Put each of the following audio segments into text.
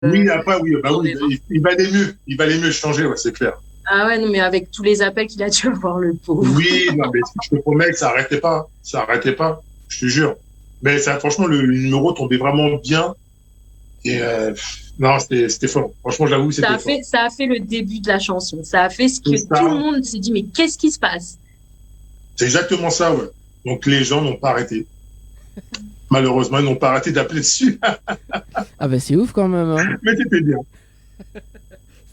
Oui, après, oui, bah oui, il valait mieux changer, ouais, c'est clair. Ah ouais, non, mais avec tous les appels qu'il a dû avoir, le pauvre. Oui, non, mais je te promets que ça arrêtait pas, je te jure. Mais ça, franchement, le numéro tombait vraiment bien. Et non, c'était fort. Franchement, j'avoue, c'était fort. Ça a fait le début de la chanson. Ça a fait ce C'est que tout le ça, monde s'est dit, mais qu'est-ce qui se passe? c'est exactement ça, ouais. Donc les gens n'ont pas arrêté. Malheureusement, ils n'ont pas arrêté d'appeler dessus. Ah bah c'est ouf quand même. Hein. Mais c'était bien. C'était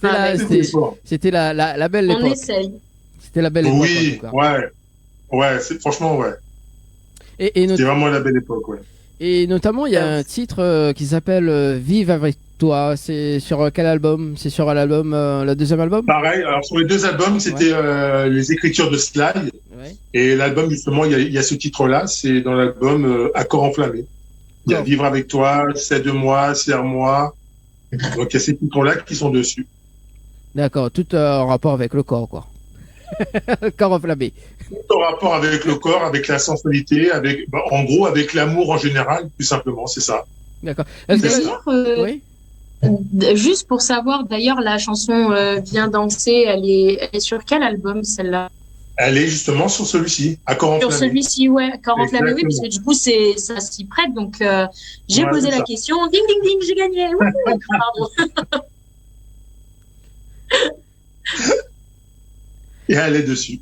Ah, bah, C'était écoute, fort. c'était la belle on époque. essaye. C'était la belle époque en Oui, tout cas. ouais. Ouais, franchement, ouais. Et, C'était vraiment la belle époque, ouais. et notamment, il y a un titre qui s'appelle Vive avec toi. C'est sur quel album? C'est sur l'album, le deuxième album? Pareil, alors sur les deux albums, c'était les écritures de Sly. Ouais. Et l'album, justement, il y a ce titre-là, c'est dans l'album Accord enflammé. Il y a Oh. Vivre avec toi, C'est de moi, Serre-moi. Donc il y a ces titres-là qui sont dessus. D'accord, tout en rapport avec le corps, quoi. Corps enflammé. Tout en rapport avec le corps, avec la sensualité, avec, bah, en gros, avec l'amour en général, tout simplement, c'est ça. D'accord. Est-ce que... D'ailleurs, Oui. juste pour savoir, d'ailleurs, la chanson Viens danser, elle est sur quel album, celle-là? Elle est justement sur celui-ci, Accord Sur enflammé. celui-ci, ouais, Corps enflammé, oui, Exactement. parce que du coup, ça s'y prête. Donc, j'ai Ouais, posé c'est la ça. question. Ding, ding, ding, j'ai gagné. Wouhou, pardon. Et elle est dessus.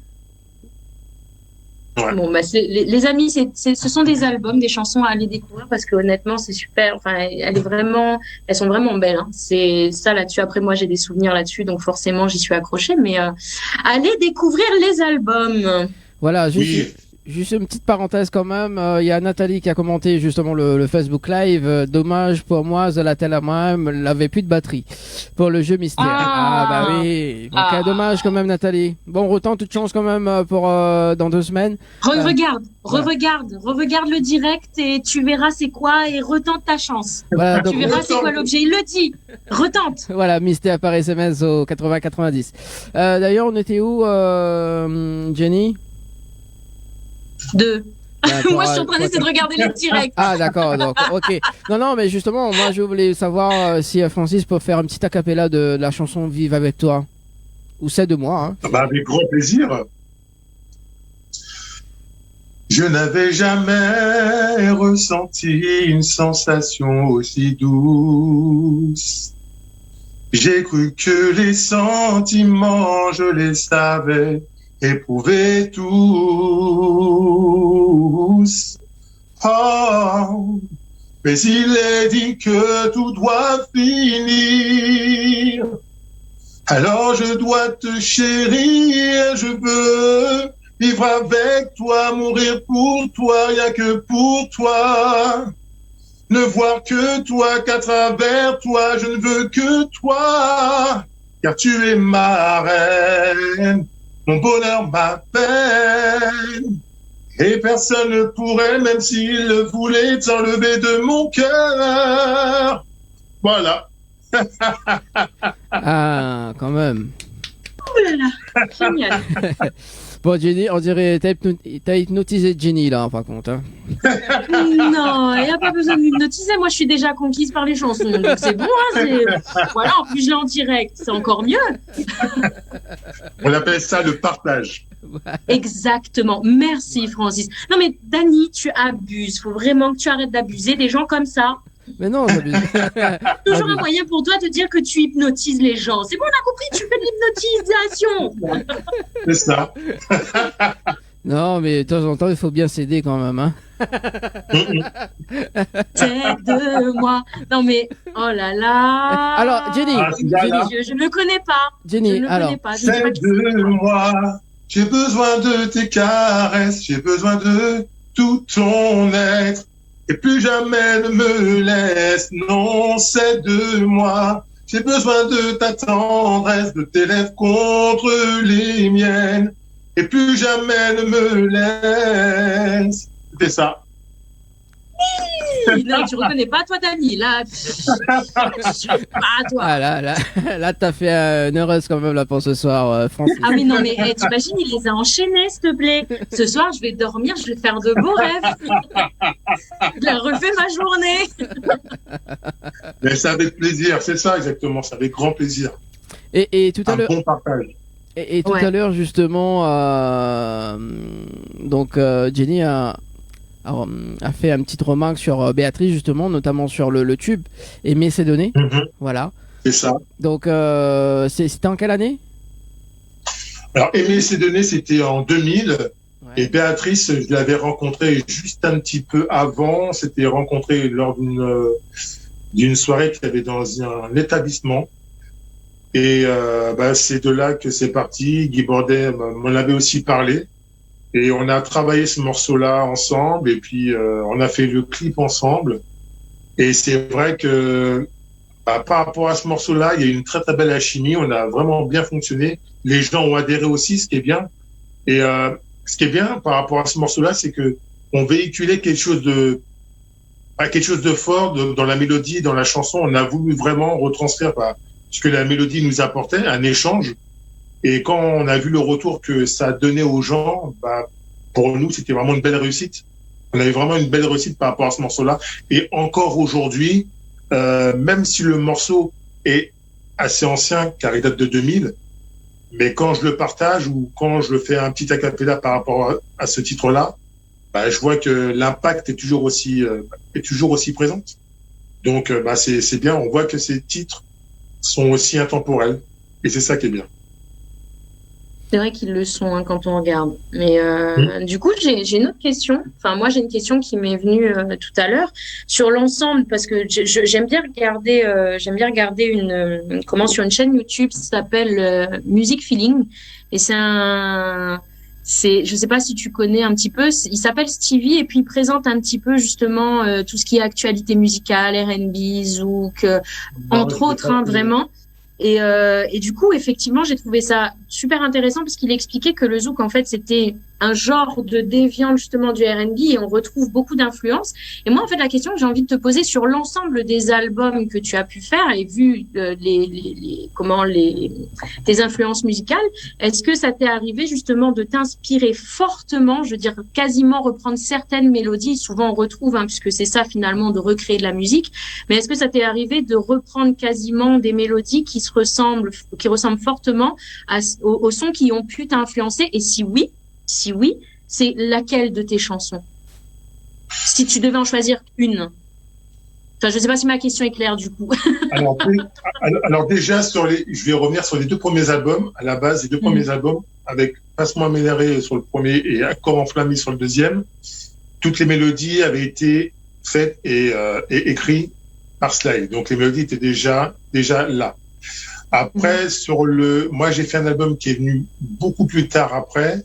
Ouais. Bon, bah, les amis, ce sont des albums, des chansons à aller découvrir parce que honnêtement, c'est super. Enfin, elles sont vraiment belles. Hein. C'est ça là-dessus. Après, moi, j'ai des souvenirs là-dessus, donc forcément, j'y suis accrochée. Mais allez découvrir les albums. Voilà, Oui. juste une petite parenthèse quand même. Il y a Nathalie qui a commenté justement le Facebook Live. Dommage pour moi, Zalatel à moi, l'avait plus de batterie pour le jeu mystère. Ah. Bah oui. Donc Ah. dommage quand même, Nathalie. Bon, autant toute chance quand même pour dans 2 semaines. Regarde Voilà. le direct et tu verras c'est quoi et retente ta chance. Voilà, donc Tu verras c'est quoi l'objet. Il le dit. Retente. voilà, mystère par SMS au 80-90. D'ailleurs, on était où, Jenny? Deux. D'accord, Moi, je suis en train d'essayer de regarder les directs. Ah d'accord, donc ok. Non, mais justement, moi je voulais savoir si Francis peut faire un petit acapella de la chanson Vive avec toi. Ou c'est de moi, hein. Bah, avec grand plaisir. Je n'avais jamais ressenti une sensation aussi douce. J'ai cru que les sentiments, je les savais éprouver tous. Oh, mais il est dit que tout doit finir. Alors je dois te chérir, je veux vivre avec toi, mourir pour toi, rien que pour toi. Ne voir que toi, qu'à travers toi, je ne veux que toi. Car tu es ma reine, mon bonheur, ma peine. Et personne ne pourrait, même s'il le voulait, t'enlever de mon cœur. Voilà. Ah, quand même. Oh là là, génial. Bon, Jenny, on dirait t'as hypnotisé Jenny là, par contre. Hein. Non, il n'y a pas besoin de m'hypnotiser. Moi, je suis déjà conquise par les chansons. Donc, c'est bon. Hein, voilà, en plus, je l'ai en direct. C'est encore mieux. On appelle ça le partage. Exactement. Merci, Francis. Non, mais Dani, tu abuses. Faut vraiment que tu arrêtes d'abuser des gens comme ça. Mais non, j'abuse. Toujours un moyen pour toi de dire que tu hypnotises les gens. C'est bon, on a compris, tu fais de l'hypnotisation. C'est ça. Non, mais de temps en temps, il faut bien s'aider quand même. Hein. Tête de moi. Non, mais, oh là là. Alors, Jenny, Je ne connais pas. Jenny, je ne alors, connais pas. Je ne sais pas C'est qui de moi. J'ai besoin de tes caresses, j'ai besoin de tout ton être. Et plus jamais ne me laisse, non, c'est de moi. J'ai besoin de ta tendresse, de tes lèvres contre les miennes. Et plus jamais ne me laisse. C'était ça. non, tu reconnais pas toi, Dani. Là, pas toi. Ah là, t'as fait une heureuse quand même là pour ce soir, Francis. Ah oui, non, mais t'imagines, il les a enchaînés, s'il te plaît. Ce soir, je vais dormir, je vais faire de beaux rêves. Il a refait ma journée. Mais c'est avec plaisir, c'est ça exactement, c'est avec grand plaisir. Et tout à Un l'heure, bon partage. et tout Ouais. à l'heure justement, donc Jenny a fait une petite remarque sur Béatrice justement, notamment sur le tube Aimer ses données. Mhm, Voilà. c'est ça. Donc c'était en quelle année? Alors, Aimer ces données, c'était en 2000. Et Ouais. Béatrice, je l'avais rencontrée juste un petit peu avant. C'était rencontré lors d'une soirée qu'il y avait dans un établissement. Et c'est de là que c'est parti. Guy Bordet m'en avait aussi parlé. Et on a travaillé ce morceau-là ensemble. Et puis, on a fait le clip ensemble. Et c'est vrai que par rapport à ce morceau-là, il y a eu une très très belle alchimie. On a vraiment bien fonctionné. Les gens ont adhéré aussi, ce qui est bien. Et ce qui est bien par rapport à ce morceau-là, c'est que on véhiculait quelque chose de fort dans la mélodie, dans la chanson. On a voulu vraiment retranscrire ce que la mélodie nous apportait, un échange. Et quand on a vu le retour que ça donnait aux gens, pour nous, c'était vraiment une belle réussite. On avait vraiment une belle réussite par rapport à ce morceau-là. Et encore aujourd'hui, même si le morceau est assez ancien, car il date de 2000, mais quand je le partage ou quand je fais un petit acapella par rapport à ce titre-là, je vois que l'impact est toujours aussi présent. Donc, c'est bien. On voit que ces titres sont aussi intemporels. Et c'est ça qui est bien. C'est vrai qu'ils le sont quand on regarde. Mais du coup, j'ai une autre question. Enfin, moi, j'ai une question qui m'est venue tout à l'heure sur l'ensemble parce que j'aime bien regarder, sur une chaîne YouTube, ça s'appelle Music Feeling et je sais pas si tu connais un petit peu. Il s'appelle Stevie et puis il présente un petit peu justement tout ce qui est actualité musicale, R&B, zouk, entre autres, vraiment. Et du coup, effectivement, j'ai trouvé ça super intéressant parce qu'il expliquait que le zouk, en fait, c'était un genre de déviant justement du R&B et on retrouve beaucoup d'influences. Et moi, en fait, la question que j'ai envie de te poser sur l'ensemble des albums que tu as pu faire et vu tes influences musicales, est-ce que ça t'est arrivé justement de t'inspirer fortement, je veux dire quasiment reprendre certaines mélodies, souvent on retrouve, puisque c'est ça finalement de recréer de la musique, mais est-ce que ça t'est arrivé de reprendre quasiment des mélodies qui ressemblent fortement aux sons qui ont pu t'influencer? Et si oui, c'est laquelle de tes chansons? Si tu devais en choisir une. Enfin, je sais pas si ma question est claire du coup. Alors déjà, je vais revenir sur les deux premiers albums. À la base, les deux premiers albums, avec Passe-moi Ménéré sur le premier et Accord enflammé sur le deuxième, toutes les mélodies avaient été faites et écrites par Sly. Donc les mélodies étaient déjà là. Après, moi j'ai fait un album qui est venu beaucoup plus tard après,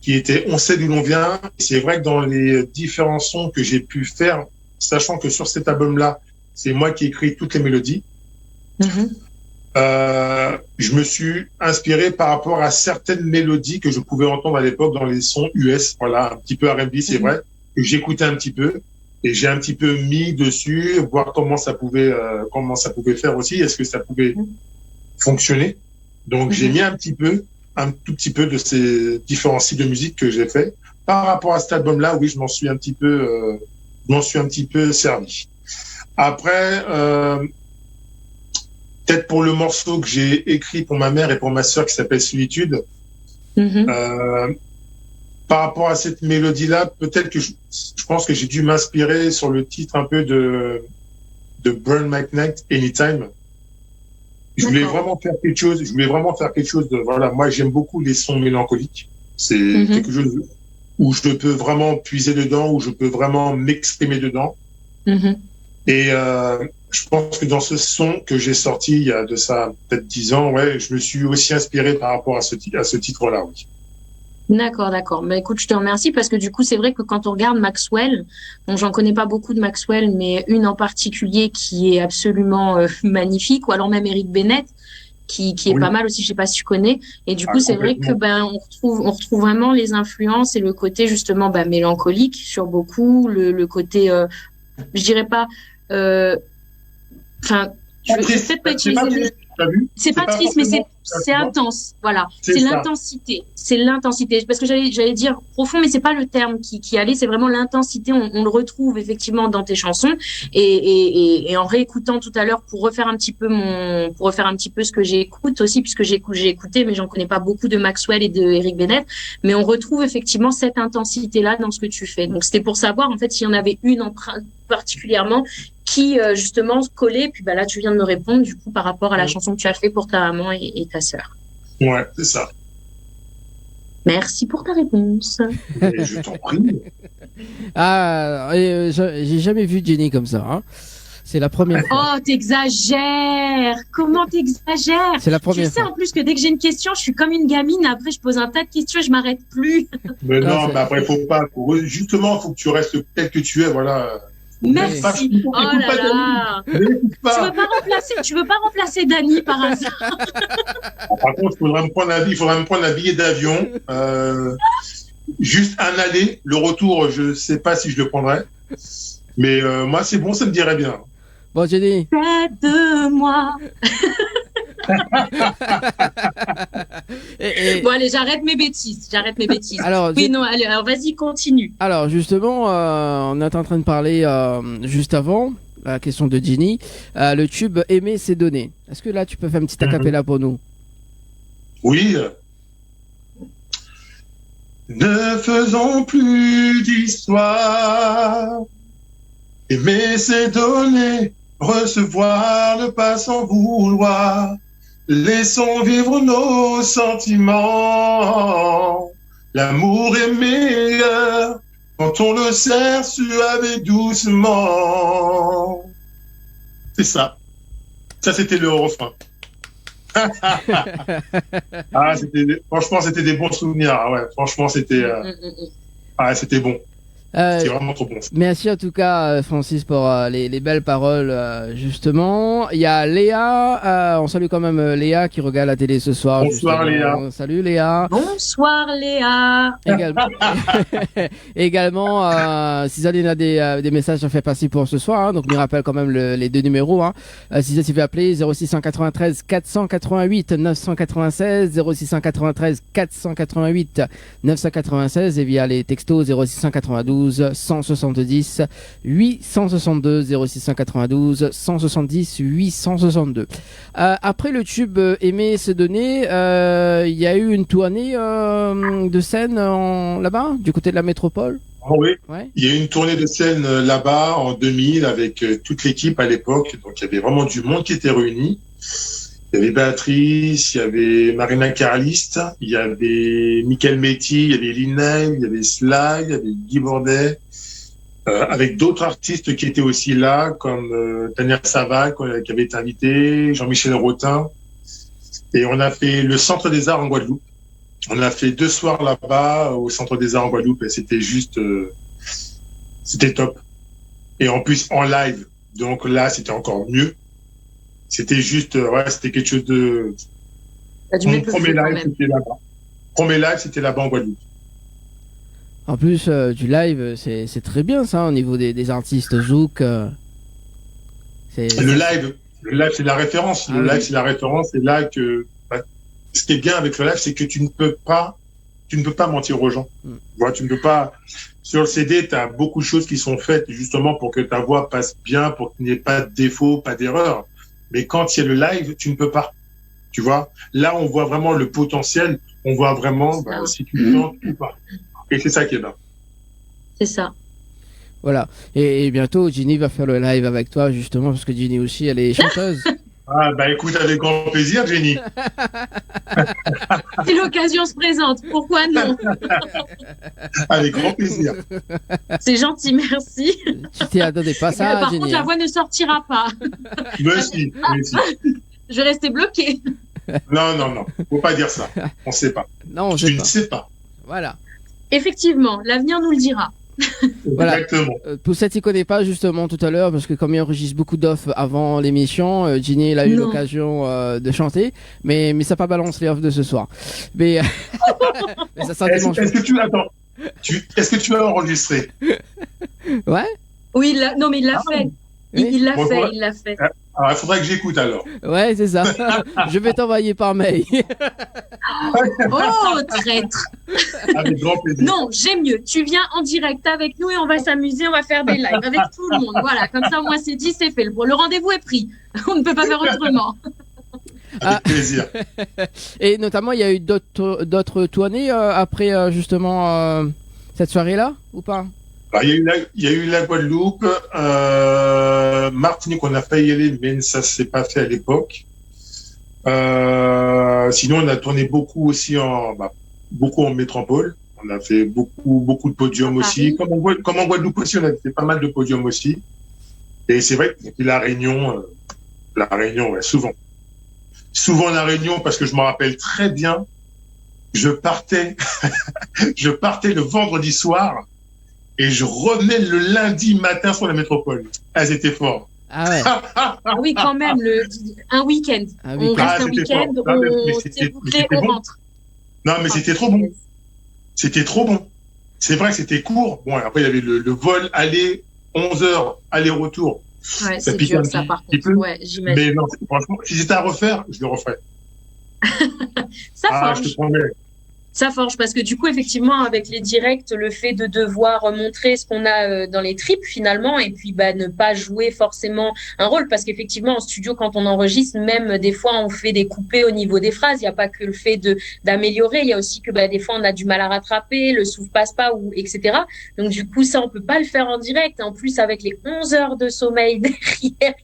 qui était On sait d'où l'on vient. C'est vrai que dans les différents sons que j'ai pu faire, sachant que sur cet album-là, c'est moi qui ai écrit toutes les mélodies, je me suis inspiré par rapport à certaines mélodies que je pouvais entendre à l'époque dans les sons US, voilà, un petit peu R&B, c'est vrai, que j'écoutais un petit peu. Et j'ai un petit peu mis dessus, voir comment ça pouvait faire aussi, est-ce que ça pouvait fonctionner. Donc j'ai mis un tout petit peu de ces différents styles de musique que j'ai fait. Par rapport à cet album-là, oui, je m'en suis un petit peu servi. Après, peut-être pour le morceau que j'ai écrit pour ma mère et pour ma sœur qui s'appelle Solitude, par rapport à cette mélodie-là, peut-être que je pense que j'ai dû m'inspirer sur le titre un peu de Brian McKnight, Anytime. Je voulais vraiment faire quelque chose de, voilà, moi j'aime beaucoup les sons mélancoliques. C'est quelque chose où je peux vraiment puiser dedans, où je peux vraiment m'exprimer dedans. Et je pense que dans ce son que j'ai sorti il y a de ça peut-être 10 ans, ouais, je me suis aussi inspiré par rapport à ce titre-là, oui. D'accord. Mais écoute, je te remercie parce que du coup, c'est vrai que quand on regarde Maxwell, bon, j'en connais pas beaucoup de Maxwell, mais une en particulier qui est absolument magnifique, ou alors même Eric Bennett, qui est pas mal aussi, je sais pas si tu connais. Et du coup, c'est vrai que on retrouve vraiment les influences et le côté justement mélancolique sur beaucoup, le côté je dirais pas, enfin, je vais peut-être pas utiliser le. C'est pas triste, mais c'est intense. Voilà, c'est l'intensité. C'est l'intensité. Parce que j'allais dire profond, mais c'est pas le terme qui allait. C'est vraiment l'intensité. On le retrouve effectivement dans tes chansons. Et en réécoutant tout à l'heure pour refaire un petit peu ce que j'écoute aussi, puisque j'ai écouté, mais j'en connais pas beaucoup de Maxwell et de Eric Bennett. Mais on retrouve effectivement cette intensité-là dans ce que tu fais. Donc c'était pour savoir en fait s'il y en avait une particulièrement qui justement collait. Puis là tu viens de me répondre du coup par rapport à la chanson que tu as fait pour ta maman et ta sœur. Ouais, c'est ça. Merci pour ta réponse. Et je t'en prie. J'ai jamais vu Jenny comme ça. Hein. C'est la première fois. Oh, t'exagères. Comment t'exagères? C'est la première fois. Tu sais en plus que dès que j'ai une question, je suis comme une gamine. Après, je pose un tas de questions et je m'arrête plus. Mais non, mais après, faut pas. Justement, faut que tu restes tel que tu es, voilà. Merci. Oh là là. Tu veux pas remplacer Dany par hasard? Par contre, il faudrait me prendre un billet d'avion. Juste un aller. Le retour, je sais pas si je le prendrais. Mais moi, c'est bon, ça me dirait bien. Bon, Jenny. Près de moi. Bon, allez, j'arrête mes bêtises. Alors, oui, non, allez, alors vas-y, continue. Alors, justement, on est en train de parler juste avant, la question de Jenny, le tube Aimer, c'est donner. Est-ce que là, tu peux faire un petit acapella pour nous? Oui. Ne faisons plus d'histoire. Aimer, c'est donner. Recevoir ne pas sans vouloir. Laissons vivre nos sentiments. L'amour est meilleur quand on le serre suave et doucement. C'est ça. Ça, c'était le refrain. Franchement, c'était des bons souvenirs. Ah ouais, franchement, c'était bon. C'est vraiment trop bon. Merci en tout cas Francis pour les belles paroles justement. Il y a Léa, on salue quand même Léa qui regarde la télé ce soir. Bonsoir justement. Léa. Salut Léa. Bonsoir Léa. Également Suzanne a des messages à faire passer pour ce soir, hein, donc on rappelle quand même les deux numéros. Hein. Suzanne tu veux appeler 0693 488 996 0693 488 996 et via les textos 0692 170 862 0692 170 862. Après le tube Aimer se donner, il y a eu une tournée de scène là-bas du côté de la métropole. Ah oui. Ouais. Il y a eu une tournée de scène là-bas en 2000 avec toute l'équipe à l'époque, donc il y avait vraiment du monde qui était réuni. Il y avait Béatrice, il y avait Marina Carlist, il y avait Michael Métis, il y avait Lina, il y avait Sly, il y avait Guy Bordet, avec d'autres artistes qui étaient aussi là, comme Daniel Savac, qui avait été invité, Jean-Michel Rotin. Et on a fait le Centre des Arts en Guadeloupe. On a fait 2 soirs là-bas au Centre des Arts en Guadeloupe et c'était juste, c'était top. Et en plus, en live. Donc là, c'était encore mieux. C'était juste, c'était quelque chose de... Mon premier live, c'était là-bas. Premier live, c'était là-bas en Guadeloupe. En plus, du live, c'est très bien ça, au niveau des artistes Zouk. Le live, c'est la référence. Le live, c'est la référence. C'est là que... ce qui est bien avec le live, c'est que tu ne peux pas mentir aux gens. Tu ne peux pas... Sur le CD, tu as beaucoup de choses qui sont faites justement pour que ta voix passe bien, pour qu'il n'y ait pas de défaut, pas d'erreur. Mais quand il y a le live, tu ne peux pas. Tu vois, là, on voit vraiment le potentiel. On voit vraiment si tu chantes ou pas. Et c'est ça qui est bien. C'est ça. Voilà. Et bientôt, Jenny va faire le live avec toi, justement, parce que Jenny aussi, elle est chanteuse. Écoute, avec grand plaisir, Jenny. Si l'occasion se présente, pourquoi non? Avec grand plaisir. C'est gentil, merci. Tu t'y attendais pas ça, par Jenny, contre, la voix ne sortira pas. Merci. Je vais rester bloquée. Non. Faut pas dire ça. On sait pas. Non, tu ne sais pas. Voilà. Effectivement, l'avenir nous le dira. Voilà. Exactement. Poussette, il connaît pas justement tout à l'heure parce que comme il enregistre beaucoup d'offres avant l'émission, Ginny a eu l'occasion de chanter, mais ça pas balance les offres de ce soir. Mais, mais ça sera dimanche. Est-ce que tu as enregistré? Ouais. Oui, non, mais il l'a fait. Oui. Il l'a Bon, fait, il l'a fait. alors, il faudrait que j'écoute alors. Ouais, c'est ça. Je vais t'envoyer par mail. Oh, traître. Avec grand plaisir. Non, j'aime mieux. Tu viens en direct avec nous et on va s'amuser, on va faire des lives avec tout le monde. Voilà, comme ça, moi, c'est dit, c'est fait. Le rendez-vous est pris. On ne peut pas faire autrement. Avec plaisir. Et notamment, il y a eu d'autres tournées après justement cette soirée-là ou pas? Alors, il y a eu la Guadeloupe, Martinique, on a failli y aller, mais ça s'est pas fait à l'époque. Sinon, on a tourné beaucoup aussi beaucoup en métropole. On a fait beaucoup de podiums aussi. Comme en Guadeloupe aussi, on a fait pas mal de podiums aussi. Et c'est vrai que la Réunion, ouais, souvent. Souvent la Réunion, parce que je me rappelle très bien, je partais le vendredi soir et je revenais le lundi matin sur la métropole. Ah, c'était fort. Ah ouais. Ah oui, quand même, un week-end. Un On week-end. reste un week-end, on s'est bouclé, on rentre. Non, mais c'était trop bon. C'était trop bon. C'est vrai que c'était court. Bon, après, il y avait le vol aller, 11 heures, aller-retour. Ouais, c'est dur, ça, par contre. Ouais, j'imagine. Mais non, franchement, si c'était à refaire, je le referais. Ça je te forge. promets. Ça forge parce que du coup, effectivement, avec les directs, le fait de devoir montrer ce qu'on a dans les tripes finalement, et puis ne pas jouer forcément un rôle, parce qu'effectivement, en studio, quand on enregistre, même des fois, on fait des coupés au niveau des phrases. Il n'y a pas que le fait d'améliorer, il y a aussi que des fois, on a du mal à rattraper, le souffle passe pas, ou etc. Donc du coup, ça, on peut pas le faire en direct. En plus, avec les 11 heures de sommeil derrière,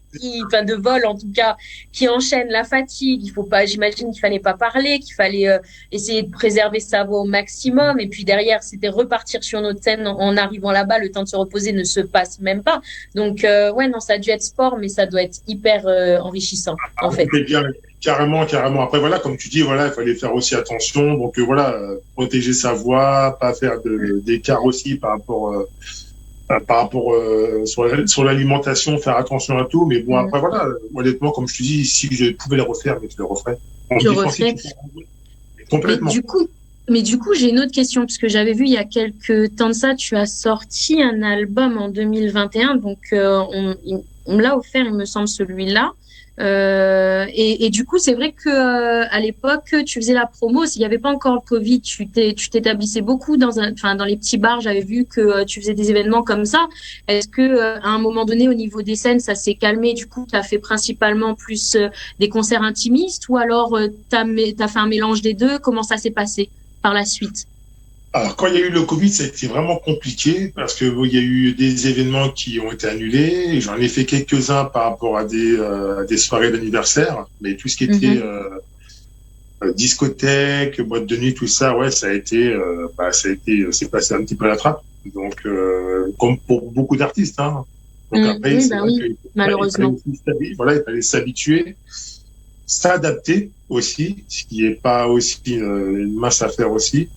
de vol en tout cas, qui enchaîne la fatigue. Il faut pas, j'imagine qu'il fallait pas parler, qu'il fallait essayer de préserver sa voix au maximum. Et puis derrière, c'était repartir sur notre scène en arrivant là-bas. Le temps de se reposer ne se passe même pas. Donc ouais, non, ça a dû être sport, mais ça doit être hyper enrichissant en fait. Bien, carrément. Après voilà, comme tu dis, voilà, il fallait faire aussi attention. Donc voilà, protéger sa voix, pas faire d'écart aussi par rapport sur l'alimentation, faire attention à tout. Mais bon, après voilà, honnêtement, comme je te dis, si je pouvais le refaire, mais je le referais. Je referais. Complètement. Mais du coup, j'ai une autre question, parce que j'avais vu il y a quelques temps de ça, tu as sorti un album en 2021, donc on me l'a offert, il me semble, celui-là. Et du coup, c'est vrai que à l'époque, tu faisais la promo. S'il n'y avait pas encore le Covid, tu t'établissais beaucoup dans les petits bars. J'avais vu que tu faisais des événements comme ça. Est-ce que à un moment donné, au niveau des scènes, ça s'est calmé? Du coup, tu as fait principalement plus des concerts intimistes, ou alors t'as fait un mélange des deux? Comment ça s'est passé par la suite? Alors, quand il y a eu le Covid, ça a été vraiment compliqué parce que il y a eu des événements qui ont été annulés. J'en ai fait quelques-uns par rapport à des soirées d'anniversaire, mais tout ce qui était discothèque, boîte de nuit, tout ça, ouais, c'est passé un petit peu à la trappe. Donc, comme pour beaucoup d'artistes, hein. Donc après, malheureusement. Il fallait s'habituer, s'adapter aussi, ce qui est pas aussi une mince affaire aussi.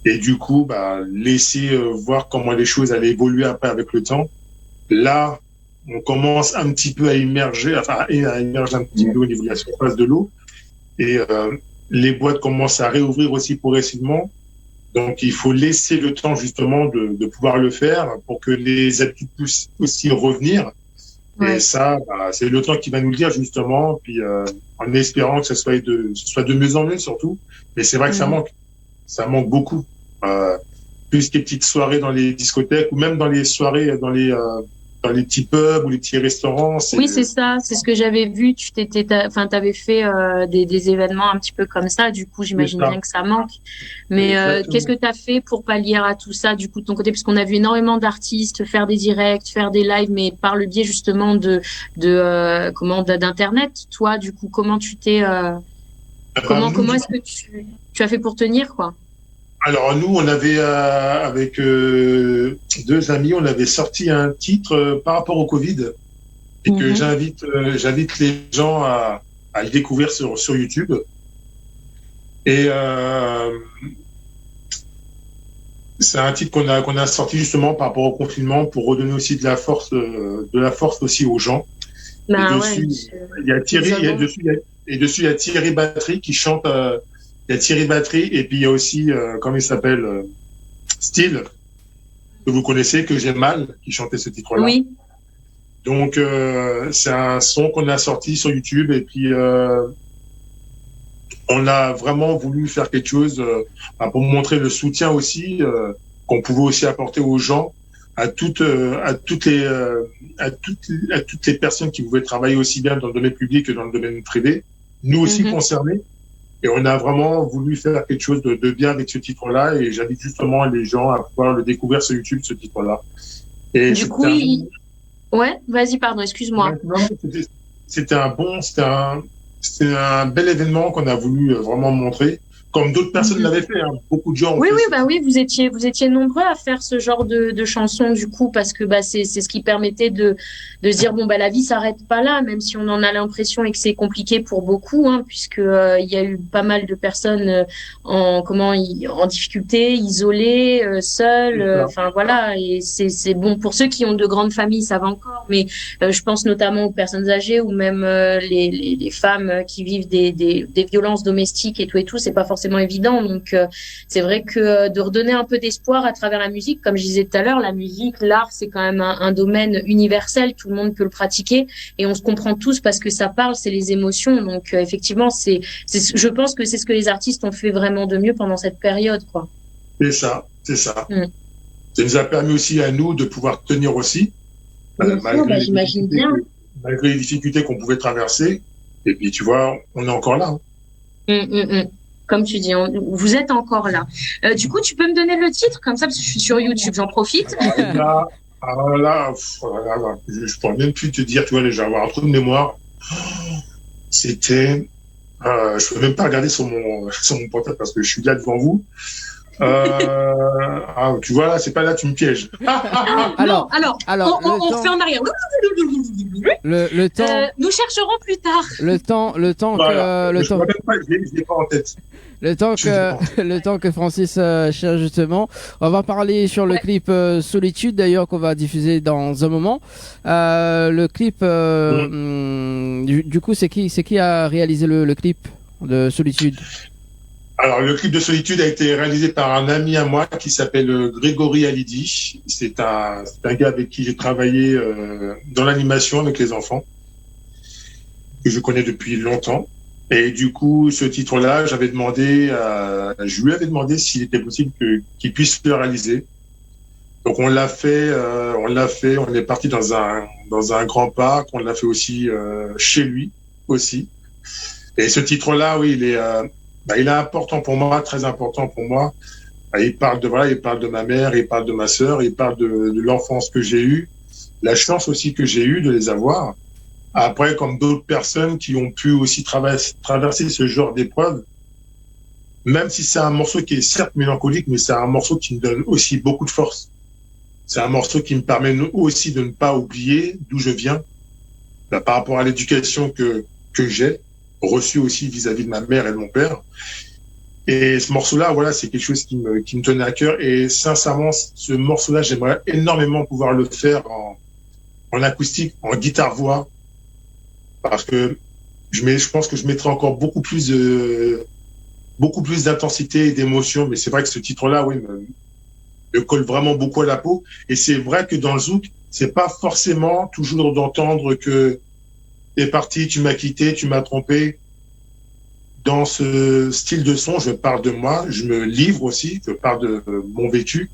Et du coup, laisser voir comment les choses allaient évoluer après avec le temps. Là, on commence un petit peu à émerger un petit peu au niveau de la surface de l'eau. Et les boîtes commencent à réouvrir aussi progressivement. Donc, il faut laisser le temps justement de pouvoir le faire pour que les habitudes puissent aussi revenir. Ouais. Et ça, c'est le temps qui va nous le dire justement. Puis en espérant que ce soit de mieux en mieux surtout. Mais c'est vrai que ça manque beaucoup. Plus les petites soirées dans les discothèques ou même dans les soirées dans les petits pubs ou les petits restaurants. Oui, c'est ça, c'est ce que j'avais vu. T'avais fait des événements un petit peu comme ça. Du coup, j'imagine bien que ça manque. Mais qu'est-ce que t'as fait pour pallier à tout ça du coup de ton côté, puisqu'on a vu énormément d'artistes faire des directs, faire des lives, mais par le biais justement d'internet. Toi, du coup, comment tu t'es comment est-ce que tu as fait pour tenir quoi? Alors nous, on avait avec deux amis, on avait sorti un titre par rapport au Covid et que j'invite les gens à le découvrir sur YouTube. Et c'est un titre qu'on a sorti justement par rapport au confinement pour redonner aussi de la force aussi aux gens. Dessus, il y a Thierry, il y a Thierry Battery qui chante. Il y a Thierry Battery et puis il y a aussi, comment il s'appelle, Style. que vous connaissez, que j'ai mal, qui chantait ce titre-là. Oui. Donc, c'est un son qu'on a sorti sur YouTube et puis on a vraiment voulu faire quelque chose pour montrer le soutien aussi qu'on pouvait aussi apporter aux gens, à toutes les personnes qui pouvaient travailler aussi bien dans le domaine public que dans le domaine privé, nous aussi concernés. Et on a vraiment voulu faire quelque chose de bien avec ce titre-là et j'invite justement les gens à pouvoir le découvrir sur YouTube, ce titre-là. Et du coup, ouais, vas-y, pardon, excuse-moi. C'était un bel événement qu'on a voulu vraiment montrer, comme d'autres personnes l'avaient fait. Hein. Beaucoup de gens ont fait oui, vous étiez nombreux à faire ce genre de chansons du coup, parce que c'est ce qui permettait de se dire bon la vie s'arrête pas là, même si on en a l'impression et que c'est compliqué pour beaucoup, hein, puisque il y a eu pas mal de personnes en difficulté, isolées, seules, enfin voilà, et c'est bon pour ceux qui ont de grandes familles, ça va encore, mais je pense notamment aux personnes âgées ou même les femmes qui vivent des violences domestiques et tout, c'est pas forcément évident. Donc c'est vrai que de redonner un peu d'espoir à travers la musique, comme je disais tout à l'heure, la musique, l'art, c'est quand même un domaine universel, tout le monde peut le pratiquer et on se comprend tous parce que ça parle, c'est les émotions. Donc effectivement, je pense que c'est ce que les artistes ont fait vraiment de mieux pendant cette période, quoi. C'est ça. Ça nous a permis aussi à nous de pouvoir tenir aussi, j'imagine bien, malgré les difficultés qu'on pouvait traverser. Et puis tu vois, on est encore là. Hein. Comme tu dis, vous êtes encore là. Du coup, tu peux me donner le titre comme ça, parce que je suis sur YouTube, j'en profite. Là, je pourrais même plus te dire, tu vois, déjà avoir un trou de mémoire. C'était, je peux même pas regarder sur mon portable parce que je suis là devant vous. Tu vois là, c'est pas là, tu me pièges. Alors, on refait en arrière. Le temps. Nous chercherons plus tard. Le temps voilà. que je l'ai pas en tête. Le temps que Francis cherche justement. On va parler sur le clip Solitude d'ailleurs qu'on va diffuser dans un moment. Le clip, du coup, c'est qui a réalisé le clip de Solitude? Alors, le clip de Solitude a été réalisé par un ami à moi qui s'appelle Grégory Alidi. C'est un gars avec qui j'ai travaillé dans l'animation avec les enfants, que je connais depuis longtemps. Et du coup, ce titre-là, je lui avais demandé s'il était possible qu'il puisse le réaliser. Donc, on l'a fait, on est parti dans un grand parc, on l'a fait aussi chez lui aussi. Et ce titre-là, oui, il est important pour moi, très important pour moi. Il parle de ma mère, il parle de ma sœur, il parle de l'enfance que j'ai eue, la chance aussi que j'ai eue de les avoir. Après, comme d'autres personnes qui ont pu aussi traverser ce genre d'épreuve, même si c'est un morceau qui est certes mélancolique, mais c'est un morceau qui me donne aussi beaucoup de force. C'est un morceau qui me permet aussi de ne pas oublier d'où je viens, par rapport à l'éducation que j'ai reçue aussi vis-à-vis de ma mère et de mon père. Et ce morceau-là, voilà, c'est quelque chose qui me tenait à cœur. Et sincèrement, ce morceau-là, j'aimerais énormément pouvoir le faire en acoustique, en guitare-voix, parce que je pense que je mettrai encore beaucoup plus d'intensité et d'émotion. Mais c'est vrai que ce titre-là, oui, me colle vraiment beaucoup à la peau. Et c'est vrai que dans le zouk, c'est pas forcément toujours d'entendre que t'es parti, tu m'as quitté, tu m'as trompé. Dans ce style de son, je parle de moi, je me livre aussi, je parle de mon vécu.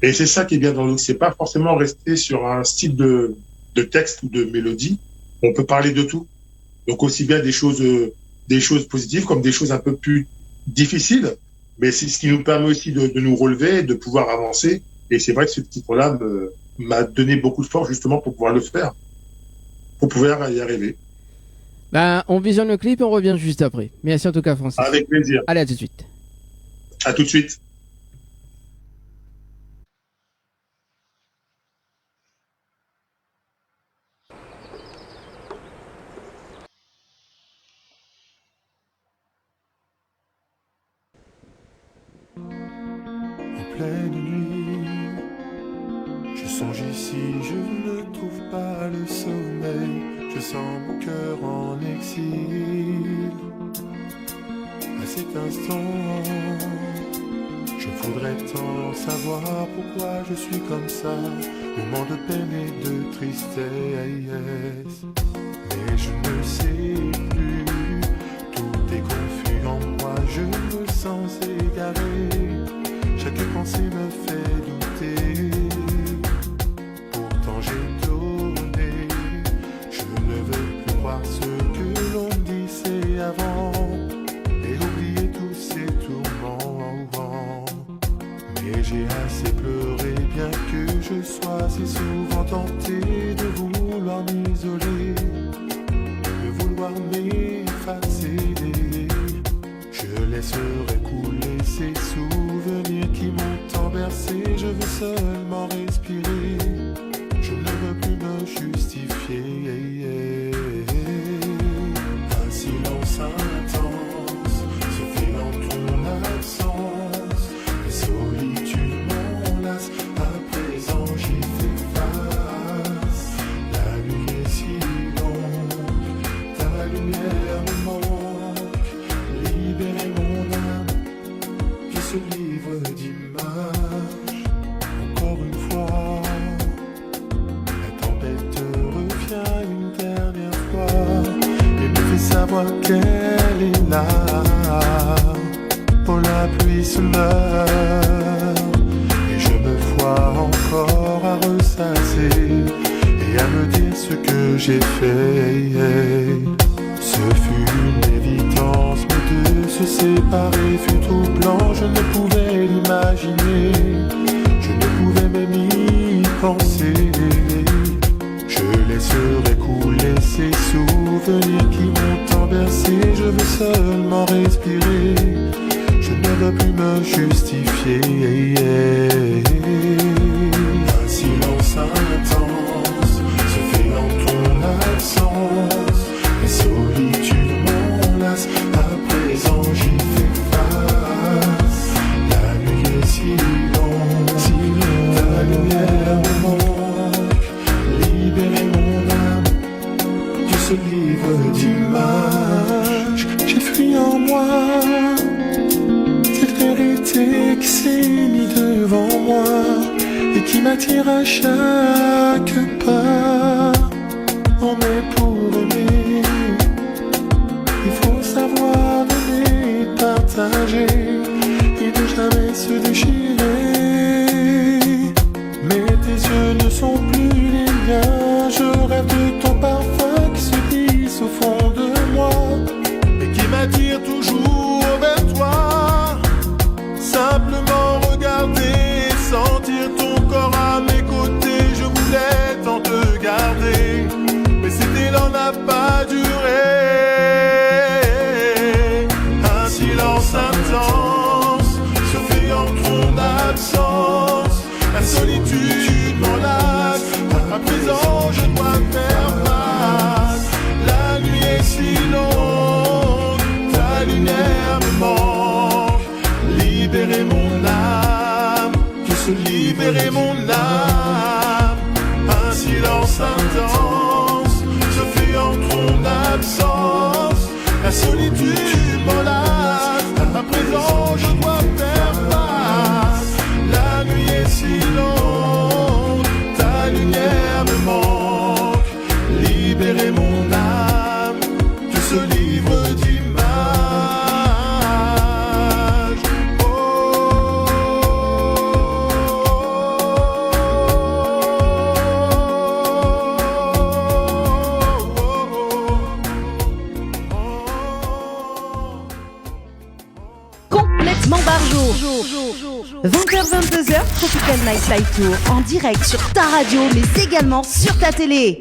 Et c'est ça qui est bien dans le zouk. C'est pas forcément rester sur un style de texte ou de mélodie. On peut parler de tout. Donc aussi bien des choses positives comme des choses un peu plus difficiles. Mais c'est ce qui nous permet aussi de nous relever, de pouvoir avancer. Et c'est vrai que ce titre-là m'a donné beaucoup de force justement pour pouvoir le faire, pour pouvoir y arriver. On visionne le clip et on revient juste après. Merci en tout cas, Francis. Avec plaisir. Allez, à tout de suite. À tout de suite. En pleine nuit, je songe ici, je ne trouve pas le sommeil. Je sens mon cœur en exil. À cet instant, je voudrais tant savoir pourquoi je suis comme ça, moment de peine et de tristesse. Mais je ne sais plus, tout est confus en moi, je me sens égaré. Chaque pensée me fait douter, pourtant j'ai donné. Je ne veux plus croire ce que l'on me disait avant et oublier tous ces tourments. Mais j'ai assez pleuré, bien que je sois si souvent tenté de vouloir m'isoler, de vouloir m'effacer. Je laisserai couler ces souvenirs qui m'ont tant bercé. Je veux seulement respirer, je ne veux plus me justifier. Un silence intense se fait en ton absence. Les solitudes m'enlacent, à présent j'y fais face. La nuit est si longue, ta lumière me manque. Libérer mon âme de ce livre d'images. Encore une fois, la tempête revient une dernière fois et me fait savoir qu'elle est là. Oh, la pluie se meurt et je me vois encore à ressasser et à me dire ce que j'ai fait. Ce fut une évidence, mais de se séparer fut troublant. Je ne pouvais l'imaginer, je ne pouvais même y penser. Je laisserai couler ces souvenirs qui m'ont tant bercé. Je veux seulement respirer, je ne veux plus me justifier. Un silence intense se fait en ton absence. Les solitudes m'enlacent, à présent j'y fais face. La nuit est si longue, ta lumière me manque. Libérer mon âme de ce livre d'images. J'ai fui en moi cette vérité qui s'est mise devant moi et qui m'attire à chaque pas. On est pour aimer, il faut savoir donner, partager et ne jamais se déchirer. Mais tes yeux ne sont plus les miens, je rêve de ton parfum qui se glisse au fond de moi et qui m'attire toujours vers toi. Simplement regarder, sentir ton corps à mes côtés, je voulais tant te garder. Mais cet élan n'a pas duré. Un silence intense se fait en ton absence. La solitude m'enlace, à présent je dois faire face. La nuit est si longue, ta lumière me manque. Libérer mon âme, que se libérer mon âme. Un silence intense se fait en ton absence. La solitude m'enlace, à présent je dois faire face. La nuit est si longue, ta lumière me manque. Libérer mon âme de ce livre d'images. Complètement barjo. 20h-22h, Tropical Night Live Tour en direct sur ta radio mais également sur ta télé.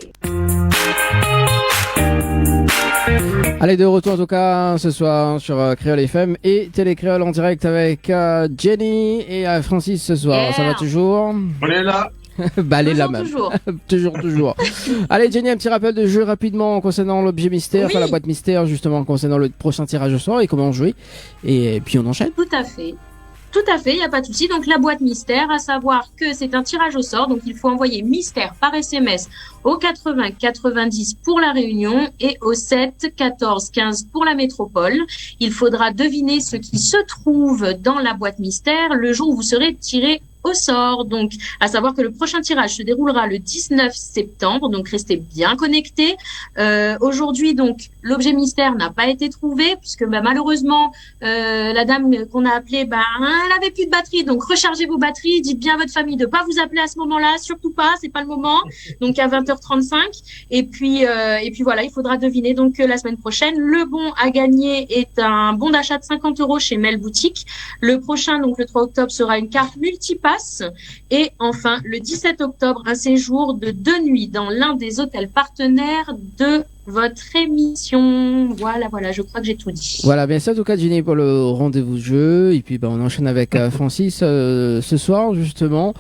Allez, de retour en tout cas ce soir sur Créole FM et Télé Créole en direct avec Jenny et Francis ce soir. Yeah. Ça va toujours? On est là. Bah, elle est là même. Toujours. Allez, Jenny, un petit rappel de jeu rapidement concernant l'objet mystère, enfin la boîte mystère, justement concernant le prochain tirage au sort et comment jouer. Et puis on enchaîne. Tout à fait. Tout à fait, il n'y a pas de souci. Donc la boîte mystère, à savoir que c'est un tirage au sort. Donc il faut envoyer mystère par SMS au 80 90 pour la Réunion et au 7 14 15 pour la métropole. Il faudra deviner ce qui se trouve dans la boîte mystère le jour où vous serez tiré au sort. Donc, à savoir que le prochain tirage se déroulera le 19 septembre. Donc, restez bien connectés. Aujourd'hui, donc, l'objet mystère n'a pas été trouvé puisque malheureusement, la dame qu'on a appelée, elle avait plus de batterie. Donc, rechargez vos batteries. Dites bien à votre famille de pas vous appeler à ce moment-là. Surtout pas, c'est pas le moment. Donc, à 20h35. Et puis voilà, il faudra deviner. Donc, la semaine prochaine, le bon à gagner est un bon d'achat de 50 € chez Mel Boutique. Le prochain, donc le 3 octobre, sera une carte multipass. Et enfin, le 17 octobre, un séjour de 2 nuits dans l'un des hôtels partenaires de votre émission. Voilà, je crois que j'ai tout dit. Voilà, bien sûr, en tout cas, Jenny, pour le rendez-vous jeu. Et puis, on enchaîne avec Francis ce soir, justement.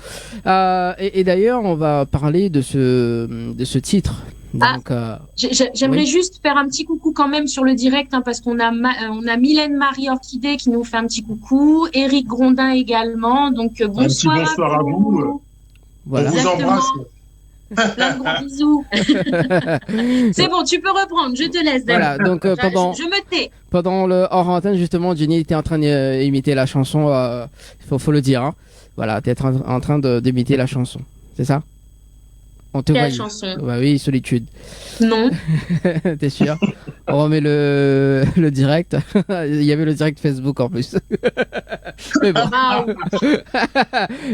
Et d'ailleurs, on va parler de ce titre. Donc, j'aimerais oui. juste faire un petit coucou quand même sur le direct, parce qu'on a on a Mylène Marie Orchidée qui nous fait un petit coucou, Éric Grondin également. Donc bonsoir, un petit bonsoir à vous. Voilà. On vous embrasse. Plein de gros bisous. C'est bon, tu peux reprendre, je te laisse. Voilà, donc je me tais. pendant le hors antenne, justement, Jenny était en train d'imiter la chanson. Faut le dire. Hein. Voilà, t'es en train d'imiter la chanson. C'est ça? On te Quelle voit. chanson? Bah oui, Solitude. Non. T'es sûr? On remet le direct. Il y avait le direct Facebook en plus. Mais bon.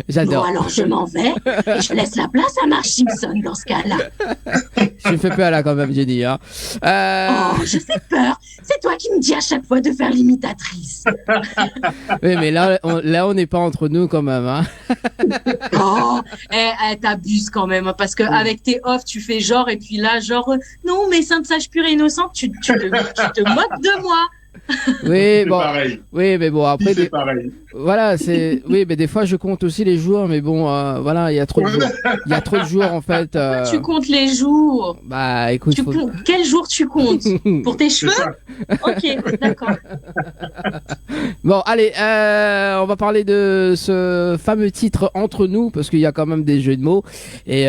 J'adore. Bon, alors je m'en vais et je laisse la place à Marge Simpson dans ce cas-là. Je me fais peur là quand même, Jenny. Hein. Oh, je fais peur. C'est toi qui me dis à chaque fois de faire l'imitatrice. Oui, mais là, on n'est pas entre nous quand même. Hein. Oh, t'abuses quand même, parce que avec tes off, tu fais genre, et puis là, genre, non, mais sainte sage pure et innocente, tu te moques de moi. Oui, bon. Pareil. Oui, mais bon, après. C'est pareil. Voilà, oui, mais des fois, je compte aussi les jours, mais bon, voilà, il y a trop de jours. Il y a trop de jours, en fait. Tu comptes les jours. Bah, écoute. Quel jour tu comptes? Pour tes cheveux? Ok, d'accord. Bon, allez, on va parler de ce fameux titre Entre nous, parce qu'il y a quand même des jeux de mots. Et